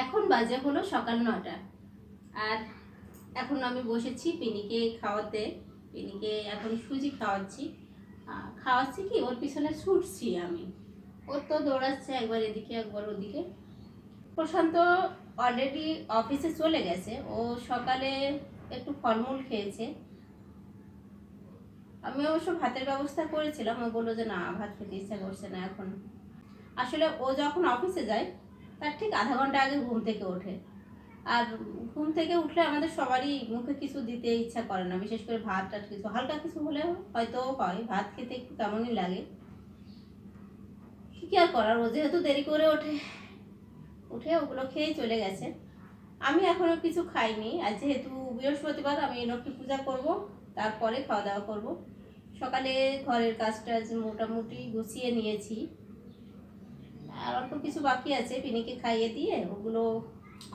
এখন বাজে হলো সকাল 9টা। আর এখন আমি বসেছি পিনিকে খাওয়াতে। পিনিকে এখন সুজি খাওয়াচ্ছি। খাওয়াচ্ছি কি, ওর পিছনে ছুটছি আমি। ওর তো দৌড়াচ্ছে একবার এদিকে একবার ওদিকে। প্রশান্ত অলরেডি অফিসে চলে গেছে। ও সকালে একটু ফলমূল খেয়েছে। আমি অবশ্য ভাতের ব্যবস্থা করেছিলাম, ও বললো যে না, ভাত খেতে ইচ্ছা করছে না এখন। আসলে ও যখন অফিসে যায় তার ঠিক আধা ঘন্টা আগে ঘুম থেকে ওঠে। আর ঘুম থেকে উঠলে আমাদের সবারই মুখে কিছু দিতে ইচ্ছা করে না, বিশেষ করে ভাত টাত কিছু হালকা কিছু হলে হয়তো হয়, ভাত খেতে একটু কেমনই লাগে। কি আর করার, ও যেহেতু দেরি করে ওঠে, উঠে ওগুলো খেয়েই চলে গেছে। আমি এখনো কিছু খাইনি। আর যেহেতু বৃহস্পতিবার, আমি লক্ষ্মী পূজা করব, তারপরে খাওয়া দাওয়া করব। সকালে ঘরের কাজটা মোটামুটি গুছিয়ে নিয়েছি, আর অল্প কিছু বাকি আছে। পিনিকে খাইয়ে দিয়ে ওগুলো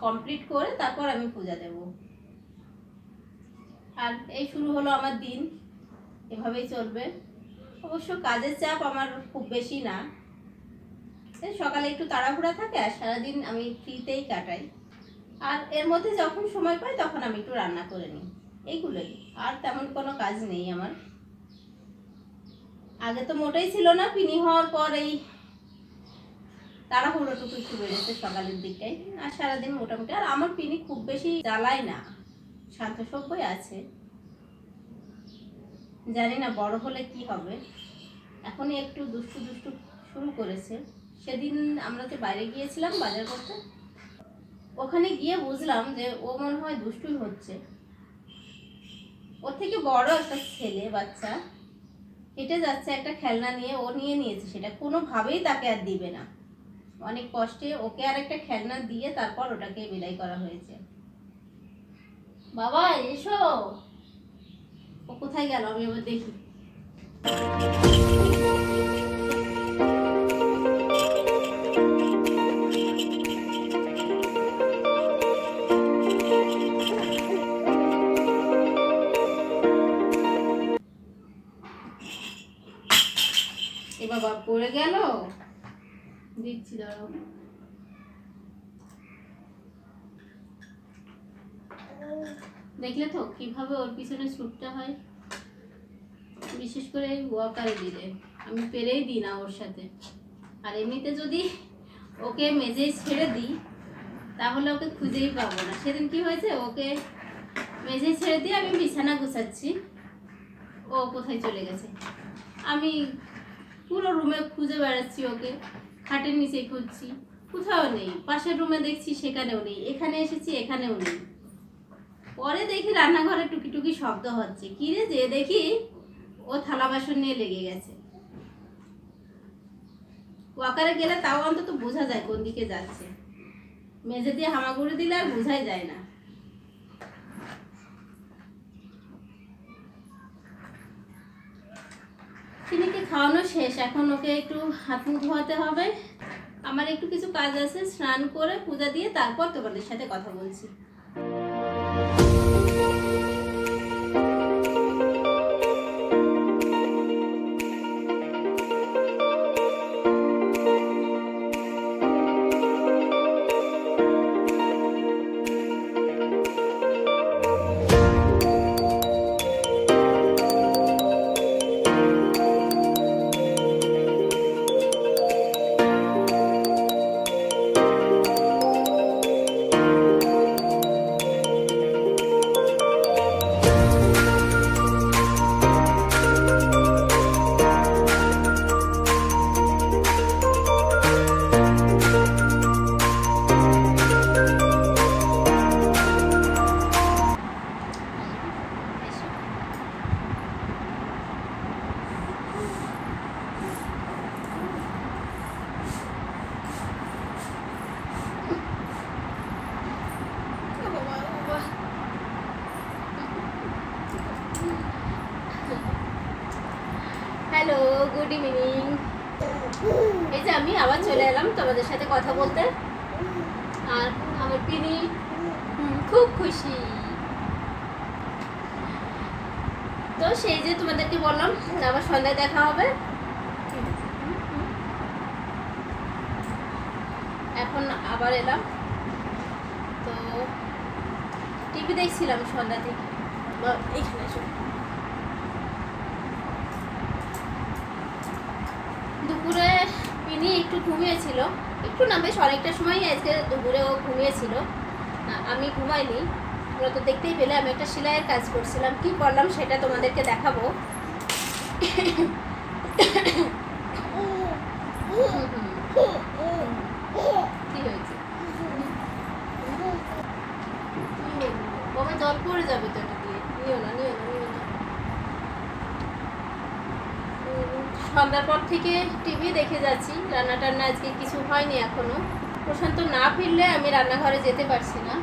কমপ্লিট করে তারপর আমি পূজা দেব। আর এই শুরু হলো আমার দিন, এভাবেই চলবে। অবশ্য কাজের চাপ আমার খুব বেশি না, সকালে একটু তাড়াহুড়া থাকে আর সারাদিন আমি ফ্রিতেই কাটাই। আর এর মধ্যে যখন সময় পাই তখন আমি একটু রান্না করে নিই, এইগুলোই। আর তেমন কোনো কাজ নেই আমার। আগে তো মোটেই ছিল না, পিনি হওয়ার পর এই তাড়াহুড়োটুকু একটু বেড়েছে সকালের দিকটাই। আর সারাদিন মোটামুটি। আর আমার পিনি খুব বেশি জ্বালায় না, শান্ত সভ্যই আছে। জানি না বড় হলে কি হবে, এখনই একটু দুষ্টু দুষ্টু শুরু করেছে। সেদিন আমরা যে বাইরে গিয়েছিলাম বাজার করতে, ওখানে গিয়ে বুঝলাম যে ও মনে হয় দুষ্টুই হচ্ছে। ওর থেকে বড় একটা ছেলে বাচ্চা হেঁটে যাচ্ছে একটা খেলনা নিয়ে, ও নিয়ে নিয়েছে সেটা, কোনোভাবেই তাকে আর দিবে না। অনেক কষ্টে ওকে আর একটা খেলনা দিয়ে তারপর ওটাকে বিদায় করা হয়েছে। বাবা এসো, ও কোথায় গেল আমি আবার দেখি। এ বাবা পড়ে গেল, দিচ্ছি দাঁড়াও। দেখলে তো কিভাবে ওর পিছনে ছুটতে হয়, বিশেষ করে ওয়াকারে দিলে। আমি পেরেই দিই না ওর সাথে। আর এমনিতে যদি ওকে মেঝেই ছেড়ে দিই তাহলে ওকে খুঁজেই পাবো না। সেদিন কি হয়েছে, ওকে মেঝেই ছেড়ে দিয়ে আমি বিছানা গুছাচ্ছি, ও কোথায় চলে গেছে। আমি পুরো রুমে খুঁজে বেড়াচ্ছি ওকে, খাটের নিচে খুঁজছি, কোথাও নেই। পাশের রুমে দেখছি, সেখানেও নেই। এখানে এসেছি, এখানেও নেই। পরে দেখি রান্নাঘরে টুকি টুকি শব্দ হচ্ছে। কি রে, যে দেখি ও থালা বাসন নিয়ে লেগে গেছে। ওয়াকারে গেলে তাও অন্তত বোঝা যায় কোন দিকে যাচ্ছে, মেঝে দিয়ে হামাগুড়ি দিলে আর বোঝাই যায় না। চিনিকে খাওয়ানো শেষ, এখন ওকে একটু হাত মুখ ধোয়াতে হবে। আমার একটু কিছু কাজ আছে, স্নান করে পূজা দিয়ে তারপর তোমাদের সাথে কথা বলছি। Hello, good evening. এই যে আমি আবার চলে এলাম তোমাদের সাথে কথা বলতে। আর আমার পিনি খুব খুশি। তো সেই যে তোমাদেরকে বললাম আবার সন্ধ্যায় দেখা হবে। এখন আবার এলাম। টিভি দেখছিলাম সন্ধ্যা থেকে। এইখানে এসো। দুপুরে পিনি একটু ঘুমিয়েছিল, একটু না বেশ অনেকটা সময় আজকে দুপুরে ও ঘুমিয়েছিল, আমি ঘুমাইনি। তোমরা তো দেখতেই পেলে আমি একটা সেলাইয়ের কাজ করছিলাম, কি করলাম সেটা তোমাদেরকে দেখাবো। কি হয়েছে বাবা? জল পড়ে যাবে তো এটা দিয়ে, নিও না নিও না নিও না। সন্ধ্যার পর থেকে টিভি দেখে যাচ্ছি, রান্না টান্না আজকে কিছু হয়নি এখনো। প্রশান্ত না ফিরলে আমি রান্নাঘরে যেতে পারছি না,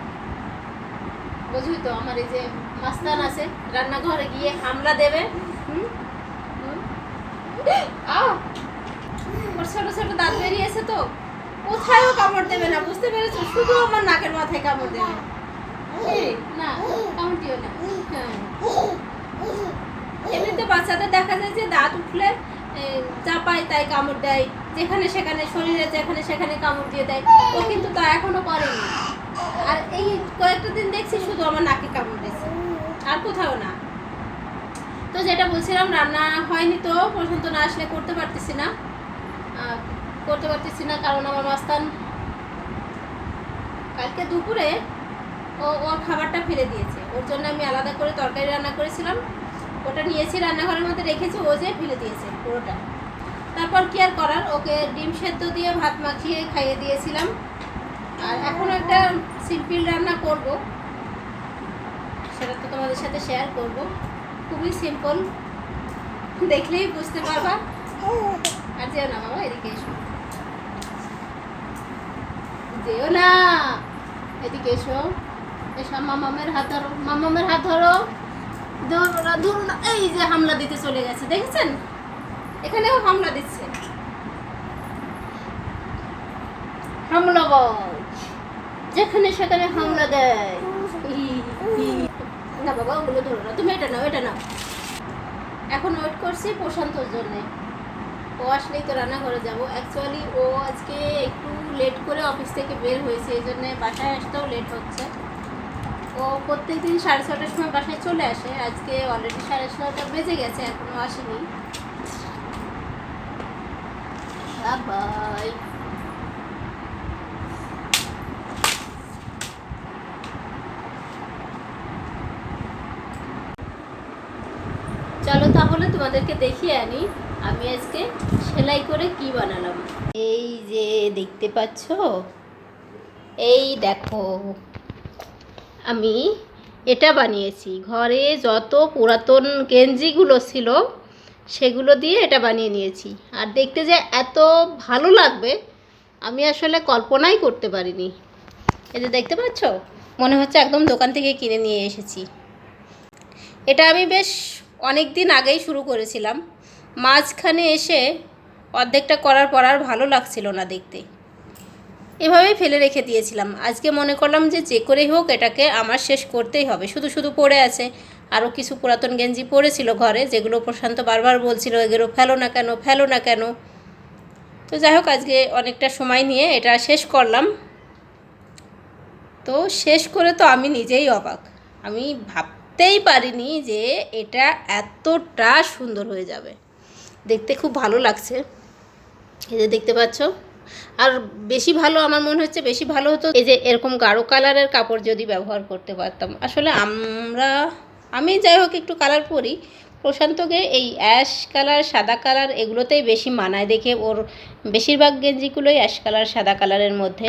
বুঝলি তো। আমার এই যে মাস্তান আছে, রান্নাঘরে গিয়ে হামলা দেবে। ওর ছোট ছোট দাঁত বেরিয়েছে তো, কোথায়ও কামড় দেবে না, বুঝতে পেরেছো? শুধু আমার নাকের মাথায় কামড় দেবে। না, কামড় দিও না। হ্যাঁ, এমনিতে বাচ্চাদের দেখা যায় যে দাঁত উঠলে যা পায় তাই কামড় দেয়, যেখানে সেখানে শরীরে যেখানে সেখানে কামড় দিয়ে দেয়। ও কিন্তু তা এখনো করেনি। আর এই কয়েকটা দিন দেখছি শুধু আমার নাকে কামড় দিয়েছে, আর কোথাও না। তো যেটা বলছিলাম, রান্না হয়নি তো, প্রশান্ত না আসলে করতে পারতেছি না, কারণ আমার মাস্তান কালকে দুপুরে ওর খাবারটা ফেলে দিয়েছে। ওর জন্য আমি আলাদা করে তরকারি রান্না করেছিলাম, ওটা নিয়েছি রান্নাঘরের মধ্যে রেখেছি, ও যে ফেলে দিয়েছে পুরোটা। তারপর কি আর করার, ওকে ডিম সেদ্ধ দিয়ে ভাত মাখিয়ে খাইয়ে দিয়েছিলাম। আর এখন একটা সিম্পল রান্না করব, সেটা তো তোমাদের সাথে শেয়ার করব। খুবই সিম্পল, দেখলেই বুঝতে পারবা। আর যেও না বাবা, এদিকে এসো, যেও না, এদিকে এসো। এসো, মামামের হাত ধরো, মামামের হাত ধরো। ধরো না, এই যে হামলা দিতে চলে গেছে, দেখেছেন? এখানেও হামলা দিচ্ছে, হামলাবাজ, যেখানে সেখানে হামলা দেয়। না বাবা, ওগুলো ধরো না, তুমি এটা নাও, এটা নাও। এখন ওয়েট করছি প্রশান্তর জন্যে, ও আসলেই তো রান্নাঘরে যাবো। অ্যাকচুয়ালি ও আজকে একটু লেট করে অফিস থেকে বের হয়েছে, এই জন্যে বাসায় আসতেও লেট হচ্ছে। ও প্রত্যেক দিন 6:30টার সময় বাসায় চলে আসে, আজকে অলরেডি 6:30 বেজে গেছে, এখনো আসেনি। বাই। চলো তাহলে তোমাদেরকে দেখিয়ে আনি আমি আজকে সেলাই করে কি বানালাম। এই যে দেখতে পাচ্ছ, এই দেখো আমি এটা বানিয়েছি। ঘরে যত পুরাতন গেঞ্জিগুলো ছিল সেগুলো দিয়ে এটা বানিয়ে নিয়েছি। আর দেখতে যে এত ভালো লাগবে আমি আসলে কল্পনাই করতে পারিনি। এই যে দেখতে পাচ্ছ, মনে হচ্ছে একদম দোকান থেকে কিনে নিয়ে এসেছি। এটা আমি বেশ অনেক দিন আগেই শুরু করেছিলাম, মাঝখানে এসে অর্ধেকটা করার পর আর ভালো লাগছিল না দেখতে, এভাবেই ফেলে রেখে দিয়েছিলাম। আজকে মনে করলাম যে করেই হোক এটাকে আমার শেষ করতেই হবে। শুধু শুধু পড়ে আছে, আরও কিছু পুরাতন গেঞ্জি পড়েছিল ঘরে, যেগুলো প্রশান্ত বারবার বলছিল এগুলো ফেলো না কেন, ফেলো না কেন। তো যাই হোক, আজকে অনেকটা সময় নিয়ে এটা শেষ করলাম। তো শেষ করে তো আমি নিজেই অবাক, আমি ভাবতেই পারিনি যে এটা এতটা সুন্দর হয়ে যাবে। দেখতে খুব ভালো লাগছে, এই যে দেখতে পাচ্ছ। আর বেশি ভালো আমার মনে হচ্ছে, বেশি ভালো হতো এই যে এরকম গাঢ় কালারের কাপড় যদি ব্যবহার করতে পারতাম। আসলে আমি যাই হোক একটু কালার পরি, প্রশান্তকে এই অ্যাশ কালার, সাদা কালার এগুলোতেই বেশি মানায় দেখে, ওর বেশিরভাগ গেঞ্জিগুলোই অ্যাশ কালার সাদা কালারের মধ্যে।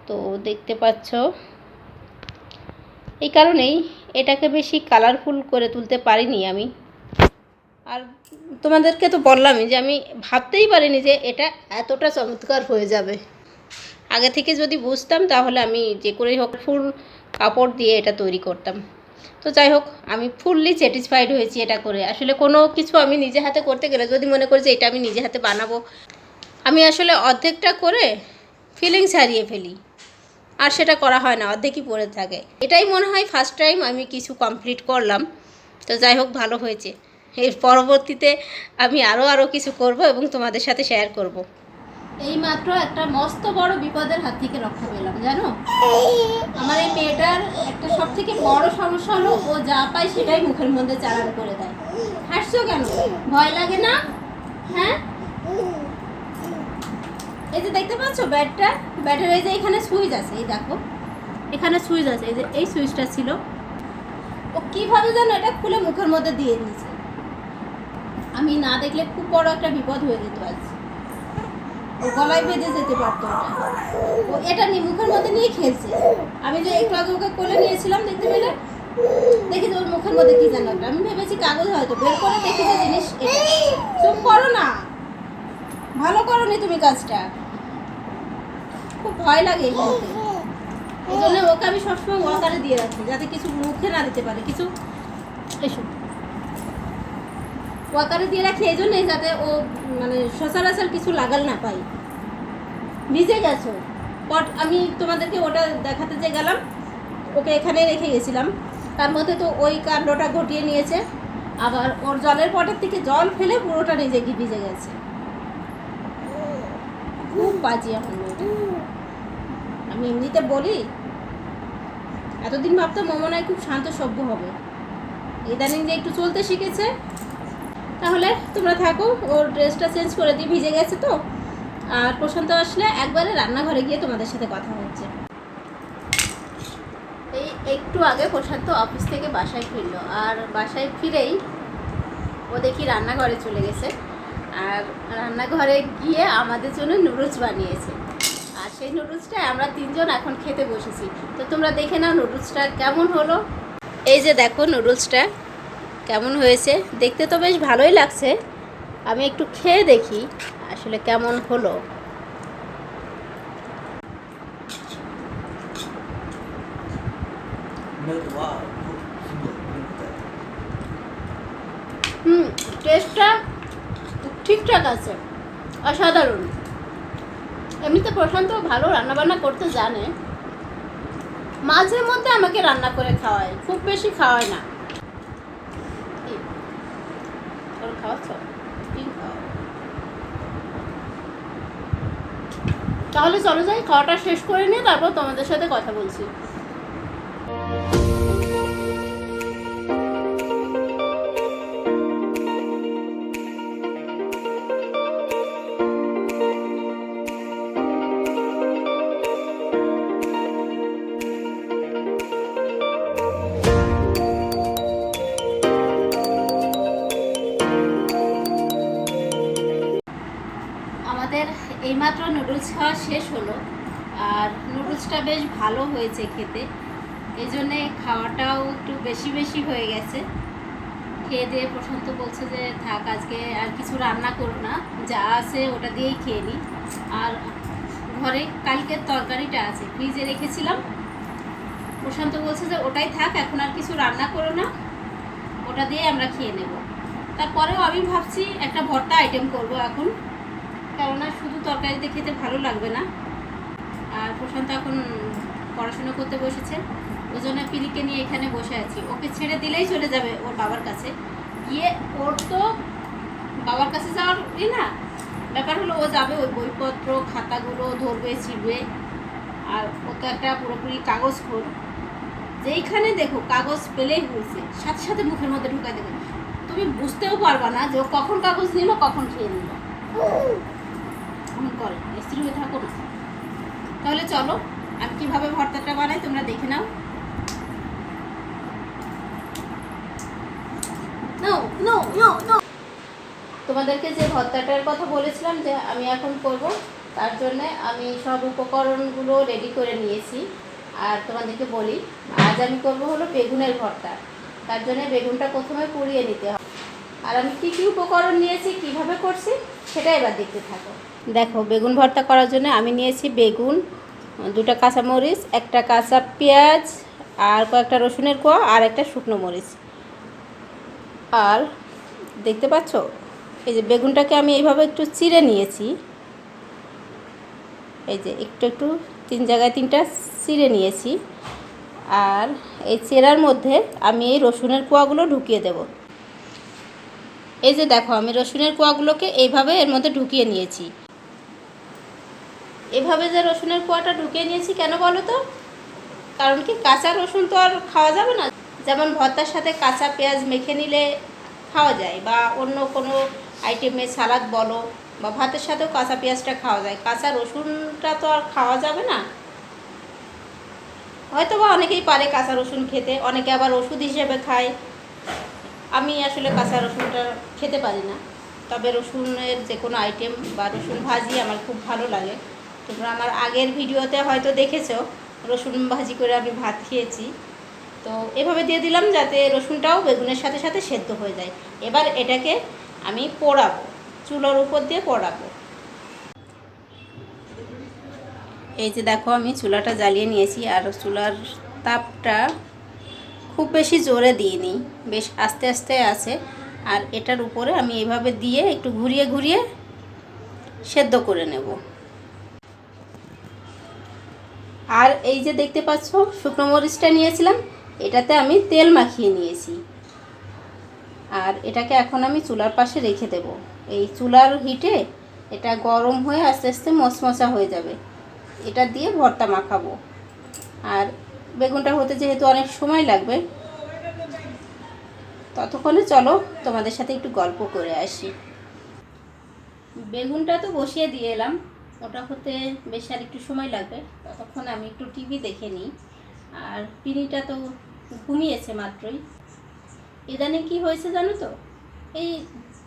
তো দেখতে পাচ্ছ, এই কারণেই এটাকে বেশি কালারফুল করে তুলতে পারিনি আমি। আর তোমাদেরকে তো বললামই যে আমি ভাবতেই পারিনি যে এটা এতটা চমৎকার হয়ে যাবে। আগে থেকে যদি বুঝতাম তাহলে আমি যে করেই হোক ফুল কাপড় দিয়ে এটা তৈরি করতাম। তো যাই হোক, আমি ফুললি স্যাটিসফাইড হয়েছি এটা করে। আসলে কোনো কিছু আমি নিজে হাতে করতে গেলে যদি মনে করি যে এটা আমি নিজে হাতে বানাবো, আমি আসলে অর্ধেকটা করে ফিলিংস হারিয়ে ফেলি, আর সেটা করা হয় না, অর্ধেকই পড়ে থাকে। এটাই মনে হয় ফার্স্ট টাইম আমি কিছু কমপ্লিট করলাম। তো যাই হোক, ভালো হয়েছে। এর পরবর্তীতে আমি আরও কিছু করব এবং তোমাদের সাথে শেয়ার করব। এই মাত্র একটা মস্ত বড় বিপদের হাত থেকে রক্ষা পেলাম, জানো। আমার এই মেয়েটার একটা সব থেকে বড় সমস্যা হলো, ও যা পায় সেটাই মুখের মধ্যে চালান করে দেয়। হাসছো কেন? ভয় লাগে না? হ্যাঁ, এই যে দেখতে পাচ্ছ ব্যাটটা, ব্যাটের এই যে এখানে সুইচ আছে, এই দেখো এখানে সুইচ আছে, এই যে এই সুইচটা ছিল, ও কিভাবে যেন এটা খুলে মুখের মধ্যে দিয়ে দিয়েছে। আমি না দেখলে খুব বড় একটা বিপদ হয়ে যেত আজ। ও গলায় বেঁধে যেতে পারতো ওটা। ও এটা নিয়ে মুখের মধ্যে নিয়ে খেলছে। আমি যে একটু আগে ওকে কোলে নিয়েছিলাম, দেখতে পেলে, দেখি যে ওর মুখের মধ্যে কি জানো, আমি ভেবেছি কাগজ, হয়তো বের করে দেখি যে জিনিস এটা। চুপ করো না, ভালো করোনি তুমি কাজটা। খুব ভয় লাগে এই মুহূর্তে, এই জন্য ওকে আমি সবসময় ওয়াকারে দিয়ে রাখি, যাতে কিছু মুখে না দিতে পারে কিছু। এসো, ওয়াকারে দিয়ে রাখি এই জন্যই, যাতে ও মানে সচরাচর কিছু লাগাল না পাই। ভিজে গেছো পট, আমি তোমাদেরকে ওটা দেখাতে যে গেলাম, ওকে এখানে রেখে গেছিলাম, তার মধ্যে তো ওই কাণ্ডটা ঘটিয়ে নিয়েছে। আবার ওর জলের পটের থেকে জল ফেলে পুরোটা নিজে গিয়ে ভিজে গেছে। খুব বাজি আমার মেয়েটা। আমি এমনিতে বলি, এতদিন ভাবতাম ও মনে হয় খুব শান্ত সভ্য হবে, ইদানিং যে একটু চলতে শিখেছে। তাহলে তোমরা থাকো, ওর ড্রেসটা চেঞ্জ করে দিই, ভিজে গেছে তো। আর প্রশান্ত আসলে একবারে রান্নাঘরে গিয়ে তোমাদের সাথে কথা হচ্ছে। এই একটু আগে প্রশান্ত অফিস থেকে বাসায় ফিরলো, আর বাসায় ফিরেই ও দেখি রান্নাঘরে চলে গেছে। আর রান্নাঘরে গিয়ে আমাদের জন্য নুডলস বানিয়েছে, আর সেই নুডলসটা আমরা তিনজন এখন খেতে বসেছি। তো তোমরা দেখে নাও নুডলসটা কেমন হলো। এই যে দেখো নুডলসটা কেমন হয়েছে, দেখতে তো বেশ ভালোই লাগছে। আমি একটু খেয়ে দেখি আসলে কেমন হলো। টেস্টটা ঠিকঠাক আছে, অসাধারণ। এমনিতে প্রশান্ত ভালো রান্নাবান্না করতে জানে, মাঝে মধ্যে আমাকে রান্না করে খাওয়ায়, খুব বেশি খাওয়ায় না। খাওয়াচ্ছ? তাহলে চলো যাই, খাওয়াটা শেষ করে নিয়ে তারপর তোমাদের সাথে কথা বলছি। আমাদের এইমাত্র নুডলস খাওয়া শেষ হলো, আর নুডলসটা বেশ ভালো হয়েছে খেতে, এই জন্যে খাওয়াটাও একটু বেশি বেশি হয়ে গেছে। খেয়ে দিয়ে প্রশান্ত বলছে যে থাক, আজকে আর কিছু রান্না করো না, যা আছে ওটা দিয়েই খেয়ে নিই। আর ঘরে কালকের তরকারিটা আছে, ফ্রিজে রেখেছিলাম। প্রশান্ত বলছে যে ওটাই থাক, এখন আর কিছু রান্না করো না, ওটা দিয়ে আমরা খেয়ে নেব। তারপরেও আমি ভাবছি একটা ভর্তা আইটেম করব এখন, কেননা শুধু তরকারিতে খেতে ভালো লাগবে না। আর প্রশান্ত এখন পড়াশোনা করতে বসেছে, ওই জন্য পিরিকে নিয়ে এখানে বসে আছি। ওকে ছেড়ে দিলেই চলে যাবে ওর বাবার কাছে, গিয়ে ওর তো বাবার কাছে যাওয়ার না ব্যাপার হলো, ও যাবে ওই বইপত্র খাতাগুলো ধরবে, ছিঁড়বে। আর ও তো একটা পুরোপুরি কাগজখোর, যেইখানে দেখো কাগজ পেলেই বলছে সাথে সাথে মুখের মধ্যে ঢুকাই দেবে। তুমি বুঝতেও পারবা না যে ও কখন কাগজ নিল, কখন খেয়ে নিল। এমন করে, স্থির হয়ে থাকো না। তাহলে চলো আমি কীভাবে ভর্তাটা বানাই তোমরা দেখে নাও। তোমাদেরকে যে ভর্তাটার কথা বলেছিলাম যে আমি এখন করব, তার জন্যে আমি সব উপকরণগুলো রেডি করে নিয়েছি। আর তোমাদেরকে বলি, আজ আমি করব হলো বেগুনের ভর্তা। তার জন্য বেগুনটা প্রথমে পুড়িয়ে নিতে হবে। আর আমি কী কী উপকরণ নিয়েছি, কিভাবে করছি, সেটা এবার দেখতে থাকো। দেখো, বেগুন ভর্তা করার জন্য আমি নিয়েছি বেগুন, 2টা কাঁচামরিচ, 1টা কাঁচা পেঁয়াজ, আর কয়েকটা রসুনের কোয়া, আর একটা শুকনো মরিচ। আর দেখতে পাচ্ছ এই যে বেগুনটাকে আমি এইভাবে একটু চিড়ে নিয়েছি, এই যে একটু 3 জায়গায় 3টা চিড়ে নিয়েছি। আর এই চেরার মধ্যে আমি এই রসুনের কোয়াগুলো ঢুকিয়ে দেব। এই যে দেখো, আমি রসুনের কোয়াগুলোকে এইভাবে এর মধ্যে ঢুকিয়ে নিয়েছি। এভাবে যে রসুনের কোয়াটা ঢুকিয়ে নিয়েছি কেন বলো তো? কারণ কি, কাঁচা রসুন তো আর খাওয়া যাবে না। যেমন ভর্তার সাথে কাঁচা পেঁয়াজ মেখে নিলে খাওয়া যায়, বা অন্য কোনো আইটেমে সালাদ বলো, বা ভাতের সাথেও কাঁচা পেঁয়াজটা খাওয়া যায়। কাঁচা রসুনটা তো আর খাওয়া যাবে না। হয়তো বা অনেকেই পারে কাঁচা রসুন খেতে, অনেকে আবার ওষুধ হিসেবে খায়। আমি আসলে কাঁচা রসুনটা খেতে পারি না, তবে রসুনের যে কোনো আইটেম বা রসুন ভাজি আমার খুব ভালো লাগে। তোমরা আমার আগের ভিডিওতে হয়তো দেখেছো রসুন ভাজি করে আমি ভাত খেয়েছি। তো এভাবে দিয়ে দিলাম যাতে রসুনটাও বেগুনের সাথে সাথে সেদ্ধ হয়ে যায়। এবার এটাকে আমি পোড়াবো, চুলোর উপর দিয়ে পোড়াবো। এই যে দেখো, আমি চুলাটা জ্বালিয়ে নিয়েছি, আর চুলার তাপটা খুব বেশি জোরে দিইনি, বেশ আস্তে আস্তে আছে। আর এটার উপরে আমি এইভাবে দিয়ে একটু ঘুরিয়ে ঘুরিয়ে সেদ্ধ করে নেব। আর এই যে দেখতে পাচ্ছ শুকনো মরিচটা নিয়েছিলাম, এটাতে আমি তেল মাখিয়ে নিয়েছি। আর এটাকে এখন আমি চুলার পাশে রেখে দেব। এই চুলার হিটে এটা গরম হয়ে আস্তে আস্তে মচমচা হয়ে যাবে। এটা দিয়ে ভর্তা মাখাবো। আর বেগুনটা হতে যেহেতু অনেক সময় লাগবে, ততক্ষণে চলো তোমাদের সাথে একটু গল্প করে আসি। বেগুনটা তো বসিয়ে দিয়ে এলাম, ওটা হতে বেশ আর একটু সময় লাগবে। ততক্ষণ আমি একটু টিভি দেখে নিই। আর পিনিটা তো ঘুমিয়েছে মাত্রই। ইদানিং কি হয়েছে জানো তো, এই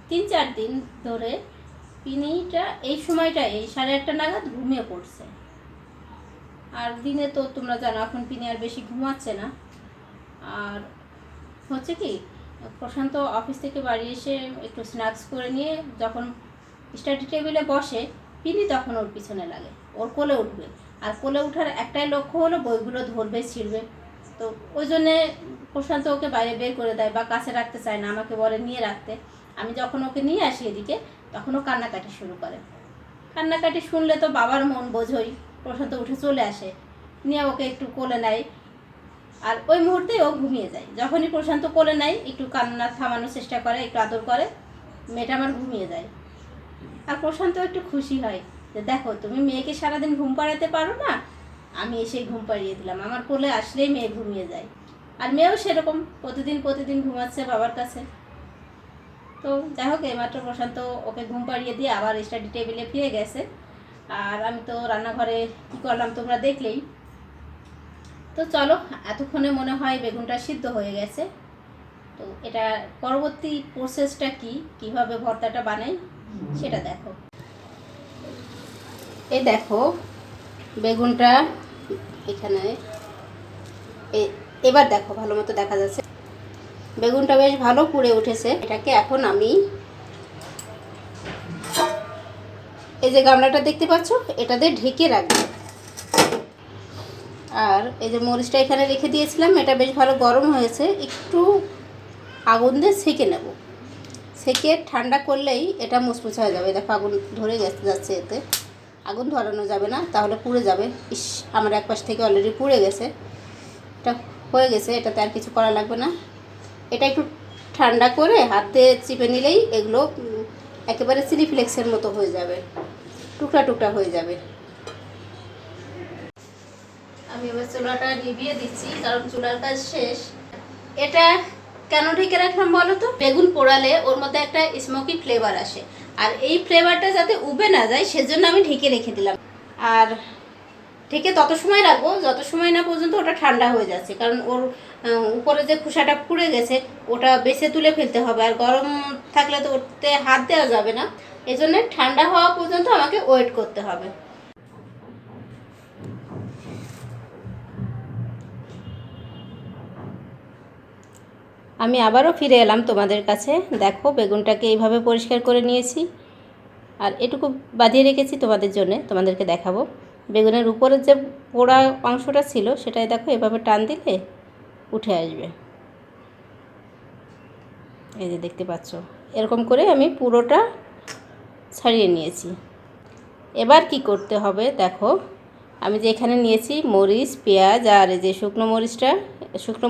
3-4 দিন ধরে পিনিটা এই সময়টা এই 1:30 নাগাদ ঘুমিয়ে পড়ছে। আর দিনে তো তোমরা জানো এখন পিনি আর বেশি ঘুমাচ্ছে না। আর হচ্ছে কি, প্রশান্ত অফিস থেকে বাড়ি এসে একটু স্ন্যাক্স করে নিয়ে যখন স্টাডি টেবিলে বসে, পিনি তখন ওর পিছনে লাগে, ওর কোলে উঠবে। আর কোলে উঠার একটাই লক্ষ্য হলো বইগুলো ধরবে, ছিঁড়বে। তো ওই জন্যে প্রশান্ত ওকে বাইরে বের করে দেয়, বা কাছে রাখতে চায় না, আমাকে বলে নিয়ে রাখতে। আমি যখন ওকে নিয়ে আসি এদিকে, তখন ও কান্নাকাটি শুরু করে। কান্নাকাটি শুনলে তো বাবার মন বোঝই, প্রশান্ত উঠে চলে আসে, নিয়ে ওকে একটু কোলে নেয়। আর ওই মুহূর্তেই ও ঘুমিয়ে যায়। যখনই প্রশান্ত কোলে নেয়, একটু কান্না থামানোর চেষ্টা করে, একটু আদর করে, মেয়েটা আমার ঘুমিয়ে যায়। আর প্রশান্ত একটু খুশি হয় যে দেখো, তুমি মেয়েকে সারাদিন ঘুম পাড়াতে পারো না, আমি এসে ঘুম পাড়িয়ে দিলাম। আমার কোলে আসলেই মেয়ে ঘুমিয়ে যায়। আর মেয়েও সেরকম প্রতিদিন ঘুমাচ্ছে বাবার কাছে। তো যাই হোক, এইমাত্র প্রশান্ত ওকে ঘুম পাড়িয়ে দিয়ে আবার স্টাডি টেবিলে ফিরে গেছে। আর আমি তো রান্নাঘরে কী করলাম তোমরা দেখলেই। তো চলো, এতক্ষণে মনে হয় বেগুনটা সিদ্ধ হয়ে গেছে। তো এটা পরবর্তী প্রসেসটা কিভাবে ভর্তাটা বানাই সেটা দেখো। এই দেখো, বেগুনটা এখানে এবার দেখো ভালো মতো দেখা যাচ্ছে, বেগুনটা বেশ ভালো পুড়ে উঠেছে। এটাকে এখন আমি এই যে গামলাটা দেখতে পাচ্ছ, এটা দিয়ে ঢেকে রাখবো। আর এই যে মরিচটা এখানে রেখে দিয়েছিলাম, এটা বেশ ভালো গরম হয়েছে, একটু আগুন দিয়ে সেঁকে নেব। সেঁকে ঠান্ডা করলেই এটা মুচমুচে হয়ে যাবে। দেখো আগুন ধরে যাচ্ছে, এতে আগুন ধরানো যাবে না, তাহলে পুড়ে যাবে। ইস, আমার এক পাশ থেকে অলরেডি পুড়ে গেছে। এটা হয়ে গেছে, এটাতে আর কিছু করা লাগবে না। এটা একটু ঠান্ডা করে হাত দিয়ে চিপে নিলেই এগুলো একেবারে চিলি ফ্লেক্সের মতো হয়ে যাবে, টুকরা টুকরা হয়ে যাবে। আমি এবার চুলাটা নিভিয়ে দিচ্ছি, কারণ চুলার কাজ শেষ। এটা কেন ঢেকে রাখলাম বলো তো? বেগুন পোড়ালে ওর মধ্যে একটা স্মোকি ফ্লেভার আসে, আর এই ফ্লেভারটা যাতে উবে না যায় সেজন্য আমি ঢেকে রেখে দিলাম। আর ঢেকে তত সময় রাখবো যত সময় না পর্যন্ত ওটা ঠান্ডা হয়ে যাচ্ছে, কারণ ওর উপরে যে খোসাটা পুড়ে গেছে ওটা বেছে তুলে ফেলতে হবে। আর গরম থাকলে তো ওতে হাত দেওয়া যাবে না, এজন্য ঠান্ডা হওয়া পর্যন্ত আমাকে ওয়েট করতে হবে। আমি আবারও ফিরে এলাম তোমাদের কাছে। দেখো, বেগুনটাকে এইভাবে পরিষ্কার করে নিয়েছি, আর এটুকু বাঁধিয়ে রেখেছি তোমাদের জন্য, তোমাদেরকে দেখাবো। বেগুনের উপরের যে পোড়া অংশটা ছিল সেটাই দেখো এভাবে টান দিলে উঠে আসবে। এই যে দেখতে পাচ্ছ, এরকম করে আমি পুরোটা ছাড়িয়ে নিয়েছি। এবার কি করতে হবে দেখো, আমি যে এখানে নিয়েছি মরিচ, পেঁয়াজ, আর এই যে শুকনো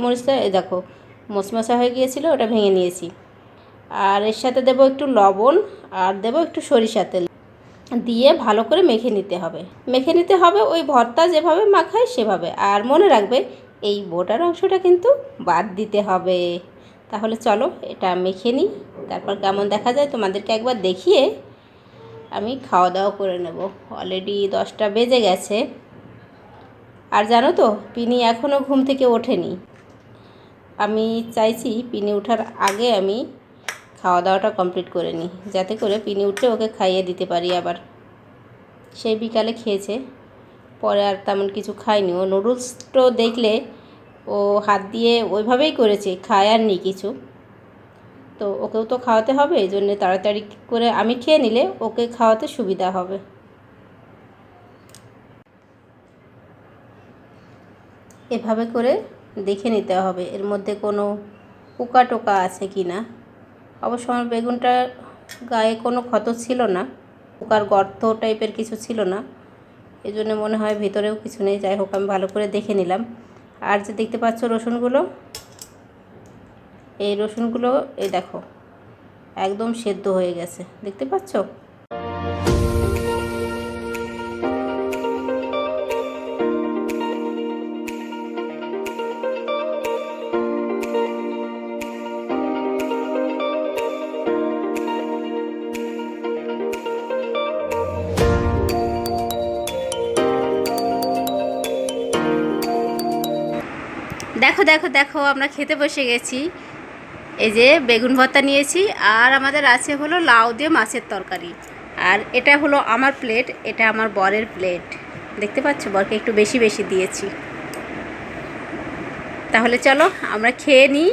মরিচটা এই দেখো মশমশা হয়ে গিয়েছিল, ওটা ভেঙে নিয়েছি। আর এর সাথে দেবো একটু লবণ, আর দেবো একটু সরিষার তেল। দিয়ে ভালো করে মেখে নিতে হবে। মেখে নিতে হবে ওই ভর্তা যেভাবে মাখায় সেভাবে। আর মনে রাখবে এই বোটার অংশটা কিন্তু বাদ দিতে হবে। তাহলে চলো এটা মেখে নিই, তারপর কেমন দেখা যায় তোমাদেরকে একবার দেখিয়ে আমি খাওয়া দাওয়া করে নেব। অলরেডি 10টা বেজে গেছে। আর জানো তো পিনি এখনও ঘুম থেকে ওঠেনি। আমি চাইছি পিনি ওঠার আগে আমি খাওয়া দাওয়াটা কমপ্লিট করে নিই, যাতে করে পিনি উঠলে ওকে খাইয়ে দিতে পারি। আবার সেই বিকালে খেয়েছে, পরে আর তেমন কিছু খায়নি। ও নুডলসটা দেখলে ও হাত দিয়ে ওইভাবেই করেছে, খায় আর নি কিছু। তো ওকেও তো খাওয়াতে হবে, এই জন্যে তাড়াতাড়ি করে আমি খেয়ে নিলে ওকে খাওয়াতে সুবিধা হবে। এভাবে করে দেখে নিতে হবে এর মধ্যে কোনো পোকা টোকা আছে কি না। অবশ্য আমার বেগুনটা গায়ে কোনো ক্ষত ছিল না, পোকার গর্ত টাইপের কিছু ছিল না, এই জন্য মনে হয় ভিতরেও কিছু নেই। যাই হোক, আমি ভালো করে দেখে নিলাম। আর যে দেখতে পাচ্ছ রসুনগুলো, এই রসুনগুলো এই দেখো একদম সেদ্ধ হয়ে গেছে, দেখতে পাচ্ছ। দেখো দেখো দেখো আমরা খেতে বসে গেছি। এই যে বেগুন ভর্তা নিয়েছি, আর আমাদের আছে হলো লাউ দিয়ে মাছের তরকারি। আর এটা হলো আমার প্লেট, এটা আমার বরের প্লেট। দেখতে পাচ্ছ, বরকে একটু বেশি বেশি দিয়েছি। তাহলে চলো আমরা খেয়ে নিই।